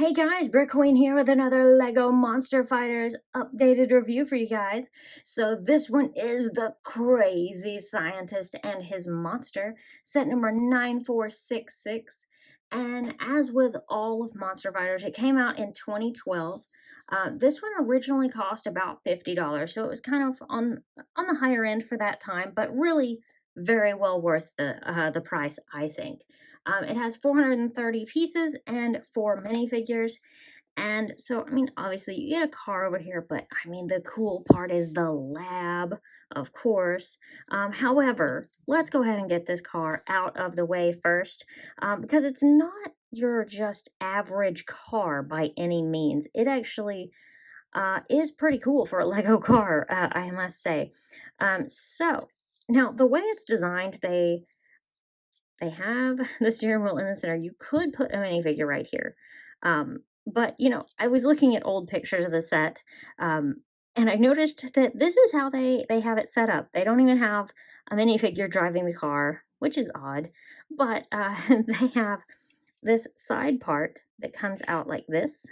Hey guys, BrickQueen here with another Lego Monster Fighters updated review for you guys. So this one is the Crazy Scientist and His Monster, set number 9466. And as with all of Monster Fighters, it came out in 2012. This one originally cost about $50, so it was kind of on the higher end for that time, but really very well worth the price, I think. It has 430 pieces and 4 minifigures. And so, I mean, obviously you get a car over here, but I mean, the cool part is the lab, of course. However, let's go ahead and get this car out of the way first, because it's not your just average car by any means. It actually is pretty cool for a Lego car, I must say. So, now the way it's designed, they have the steering wheel in the center. You could put a minifigure right here. But, I was looking at old pictures of the set, and I noticed that this is how they have it set up. They don't even have a minifigure driving the car, which is odd, but they have this side part that comes out like this,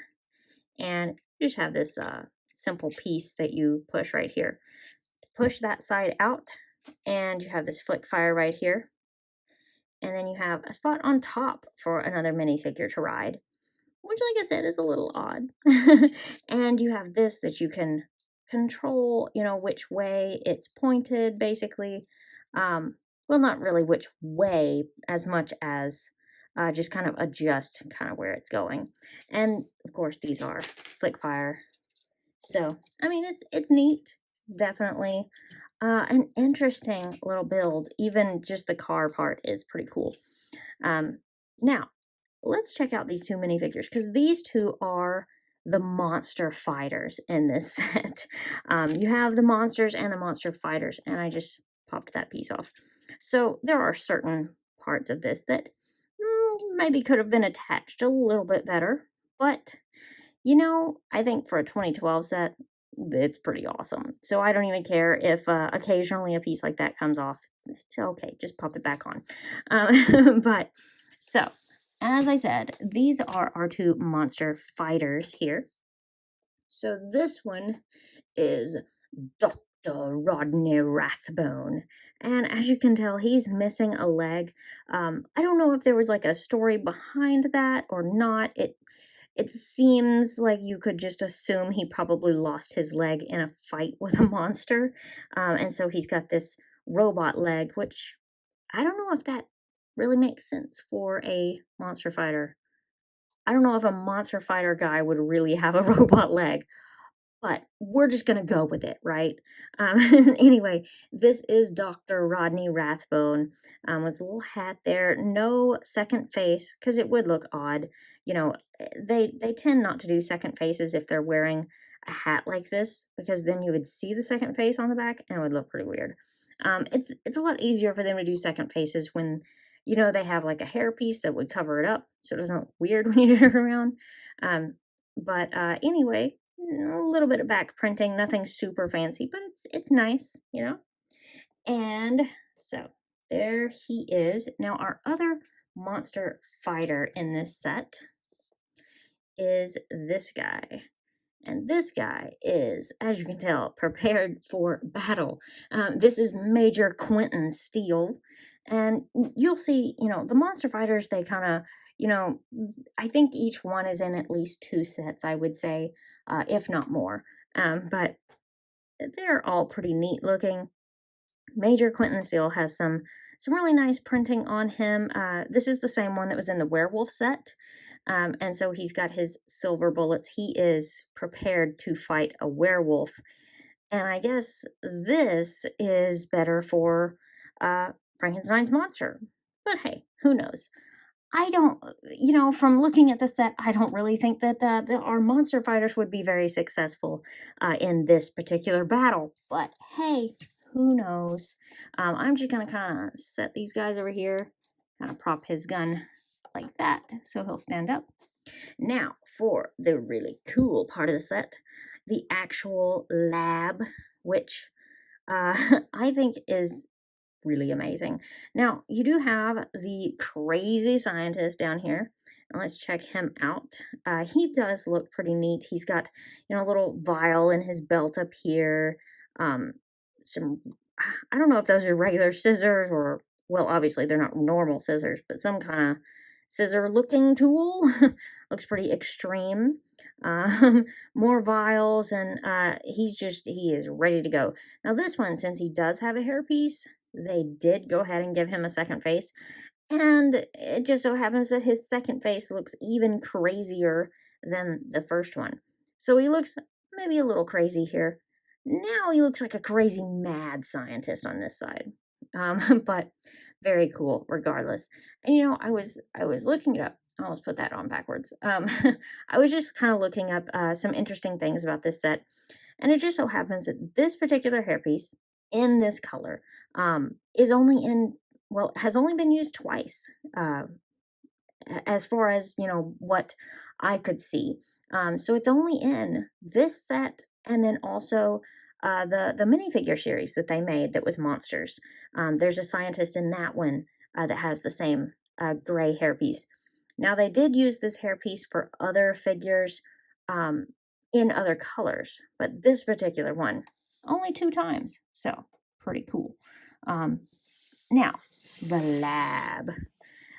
and you just have this simple piece that you push right here. Push that side out, and you have this flick fire right here. And then you have a spot on top for another minifigure to ride, which, like I said, is a little odd. And you have this that you can control, which way it's pointed, basically. Well, not really which way as much as just kind of adjust kind of where it's going. And, of course, these are flick fire. So, I mean, it's neat. It's definitely an interesting little build. Even just the car part is pretty cool. Now, let's check out these two minifigures, because these two are the monster fighters in this set. You have the monsters and the monster fighters, and I just popped that piece off. So there are certain parts of this that maybe could have been attached a little bit better, but I think for a 2012 set, it's pretty awesome. So I don't even care if occasionally a piece like that comes off. It's okay, just pop it back on. But so, as I said, these are our two monster fighters here. So this one is Dr. Rodney Rathbone. And as you can tell, he's missing a leg. I don't know if there was like a story behind that or not. It seems like you could just assume he probably lost his leg in a fight with a monster. And so he's got this robot leg, which I don't know if that really makes sense for a monster fighter. I don't know if a monster fighter guy would really have a robot leg, but we're just going to go with it, right? Anyway, this is Dr. Rodney Rathbone with his little hat there. No second face, because it would look odd. They tend not to do second faces if they're wearing a hat like this, because then you would see the second face on the back, and it would look pretty weird. It's a lot easier for them to do second faces when, they have like a hairpiece that would cover it up, so it doesn't look weird when you turn it around. But anyway, a little bit of back printing, nothing super fancy, but it's nice, And so there he is. Now our other monster fighter in this set is this guy. And this guy is, as you can tell, prepared for battle. This is Major Quentin Steele. And you'll see, the monster fighters, they kind of, I think each one is in at least 2 sets, I would say, if not more. But they're all pretty neat looking. Major Quentin Steele has some really nice printing on him. This is the same one that was in the werewolf set. And so he's got his silver bullets. He is prepared to fight a werewolf. And I guess this is better for Frankenstein's monster. But hey, who knows? I don't, from looking at the set, I don't really think that our monster fighters would be very successful in this particular battle. But hey, who knows? I'm just going to kind of set these guys over here, kind of prop his gun like that so he'll stand up. Now, for the really cool part of the set, the actual lab, which I think is really amazing. Now, you do have the crazy scientist down here, And let's check him out. He does look pretty neat. He's got, a little vial in his belt up here. Some, I don't know if those are regular scissors or, well, obviously they're not normal scissors, but some kind of scissor looking tool. Looks pretty extreme. More vials, and he is ready to go. Now this one, since he does have a hairpiece, they did go ahead and give him a second face, and it just so happens that his second face looks even crazier than the first one. So he looks maybe a little crazy here. Now he looks like a crazy mad scientist on this side. But very cool regardless. And I was looking it up. I almost put that on backwards. I was just kind of looking up some interesting things about this set. And it just so happens that this particular hairpiece in this color is only has only been used twice, as far as, what I could see. So it's only in this set, and then also the minifigure series that they made that was Monsters. There's a scientist in that one that has the same gray hairpiece. Now, they did use this hairpiece for other figures in other colors, but this particular one, only 2 times. So, pretty cool. Now, the lab.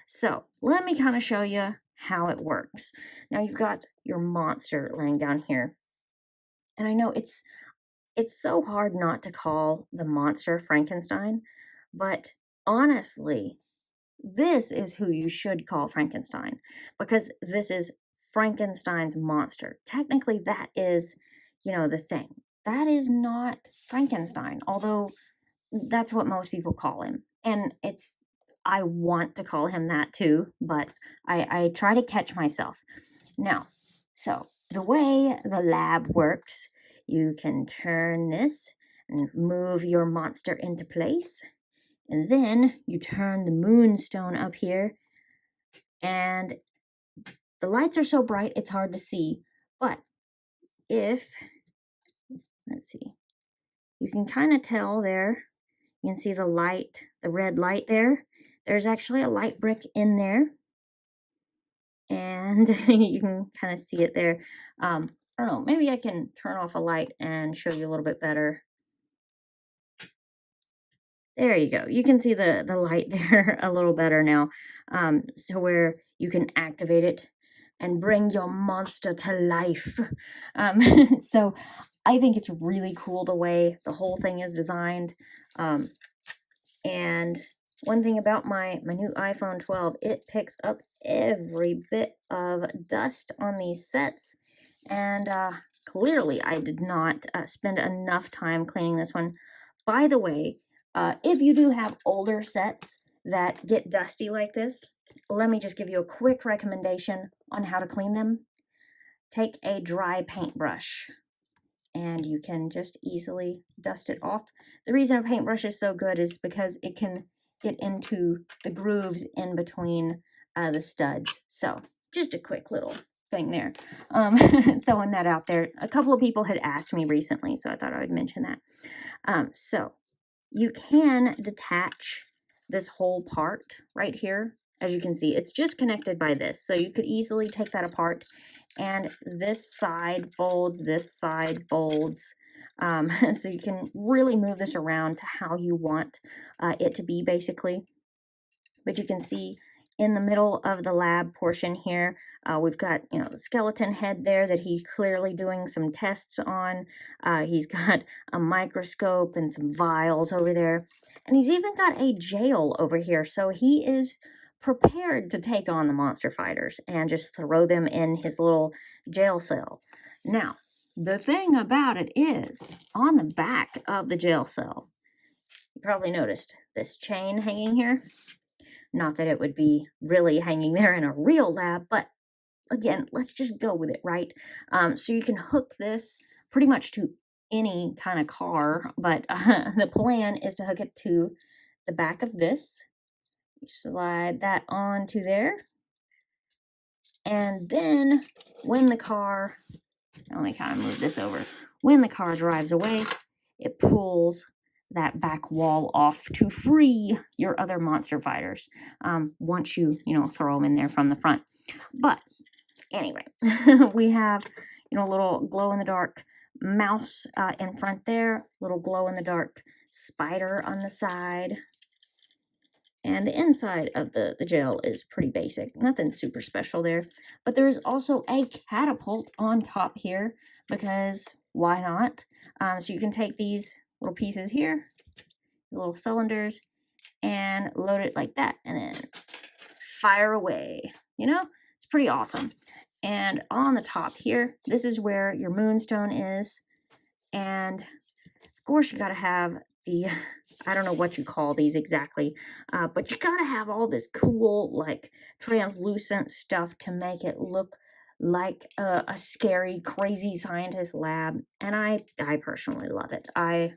So, let me kind of show you how it works. Now, you've got your monster laying down here. And I know it's so hard not to call the monster Frankenstein, but honestly, this is who you should call Frankenstein, because this is Frankenstein's monster. Technically, that is, the thing. That is not Frankenstein, although that's what most people call him. And I want to call him that too, but I try to catch myself. Now, so the way the lab works, you can turn this and move your monster into place. And then you turn the moonstone up here, and the lights are so bright it's hard to see. But let's see, you can kind of tell there. You can see the light, the red light there. There's actually a light brick in there, and you can kind of see it there. I don't know, maybe I can turn off a light and show you a little bit better. There you go. You can see the light there a little better now, so where you can activate it and bring your monster to life. So I think it's really cool the way the whole thing is designed. And one thing about my new iPhone 12, it picks up every bit of dust on these sets. And clearly I did not spend enough time cleaning this one. By the way, if you do have older sets that get dusty like this, let me just give you a quick recommendation on how to clean them. Take a dry paintbrush, and you can just easily dust it off. The reason a paintbrush is so good is because it can get into the grooves in between the studs. So just a quick little thing there. Throwing that out there. A couple of people had asked me recently, so I thought I would mention that. So you can detach this whole part right here. As you can see, it's just connected by this. So you could easily take that apart, and this side folds, this side folds. So you can really move this around to how you want it to be, basically. But you can see in the middle of the lab portion here, we've got, the skeleton head there that he's clearly doing some tests on. He's got a microscope and some vials over there. And he's even got a jail over here. So he is prepared to take on the monster fighters and just throw them in his little jail cell. Now, the thing about it is, on the back of the jail cell, you probably noticed this chain hanging here. Not that it would be really hanging there in a real lab, but again, let's just go with it, right? So you can hook this pretty much to any kind of car, but the plan is to hook it to the back of this. You slide that onto there. And then when the car, let me kind of move this over. When the car drives away, it pulls that back wall off to free your other monster fighters once you, throw them in there from the front. But anyway, we have, a little glow-in-the-dark mouse in front there, little glow-in-the-dark spider on the side. And the inside of the gel is pretty basic. Nothing super special there. But there is also a catapult on top here because why not? So you can take these little pieces here, the little cylinders, and load it like that. And then fire away. It's pretty awesome. And on the top here, this is where your moonstone is. And of course, you got to have the, I don't know what you call these exactly, but you got to have all this cool, like, translucent stuff to make it look like a scary, crazy scientist lab. And I personally love it. I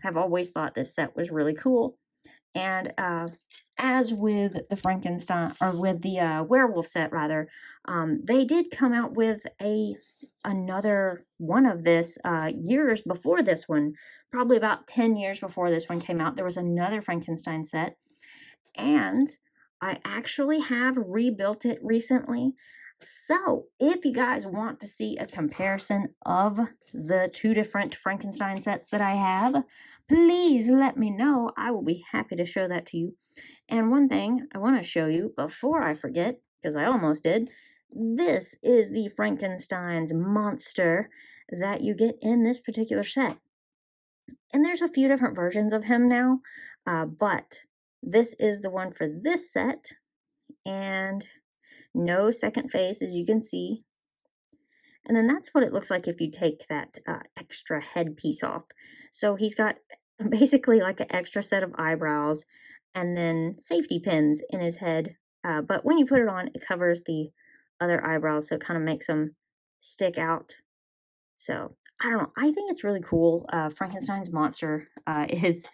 have always thought this set was really cool. And as with the Frankenstein, or with the werewolf set rather, they did come out with another one of this years before this one, probably about 10 years before this one came out. There was another Frankenstein set, and I actually have rebuilt it recently. So if you guys want to see a comparison of the two different Frankenstein sets that I have, please let me know. I will be happy to show that to you. And one thing I want to show you before I forget, because I almost did, this is the Frankenstein's monster that you get in this particular set. And there's a few different versions of him now, but this is the one for this set. And no second face, as you can see. And then that's what it looks like if you take that extra headpiece off. So he's got basically like an extra set of eyebrows and then safety pins in his head. But when you put it on, it covers the other eyebrows, so it kind of makes them stick out. So, I don't know. I think it's really cool. Frankenstein's monster is,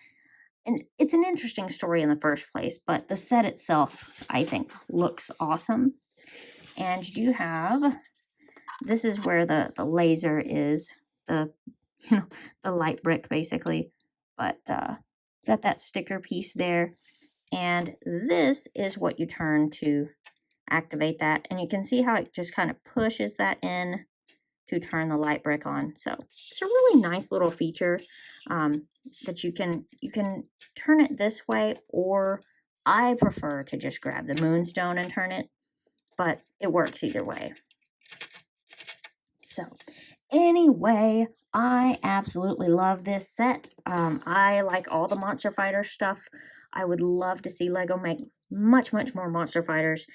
and it's an interesting story in the first place, but the set itself, I think, looks awesome. And you do have, this is where the laser is, the light brick basically, but got that sticker piece there. And this is what you turn to activate that. And you can see how it just kind of pushes that in to turn the light brick on. So it's a really nice little feature that you can turn it this way, or I prefer to just grab the moonstone and turn it, but it works either way. So anyway, I absolutely love this set. I like all the Monster Fighter stuff. I would love to see LEGO make much more Monster Fighters.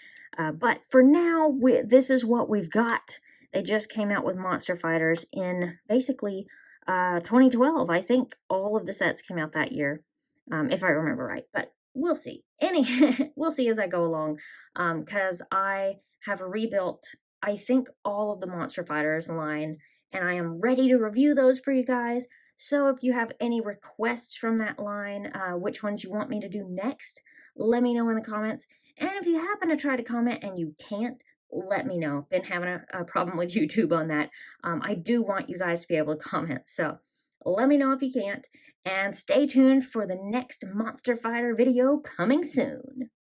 But for now, this is what we've got. They just came out with Monster Fighters in basically 2012. I think all of the sets came out that year, if I remember right. But we'll see. We'll see as I go along, because I have rebuilt, I think, all of the Monster Fighters line, and I am ready to review those for you guys. So if you have any requests from that line, which ones you want me to do next, let me know in the comments. And if you happen to try to comment and you can't, let me know. Been having a problem with YouTube on that. I do want you guys to be able to comment. So let me know if you can't. And stay tuned for the next Monster Fighter video coming soon.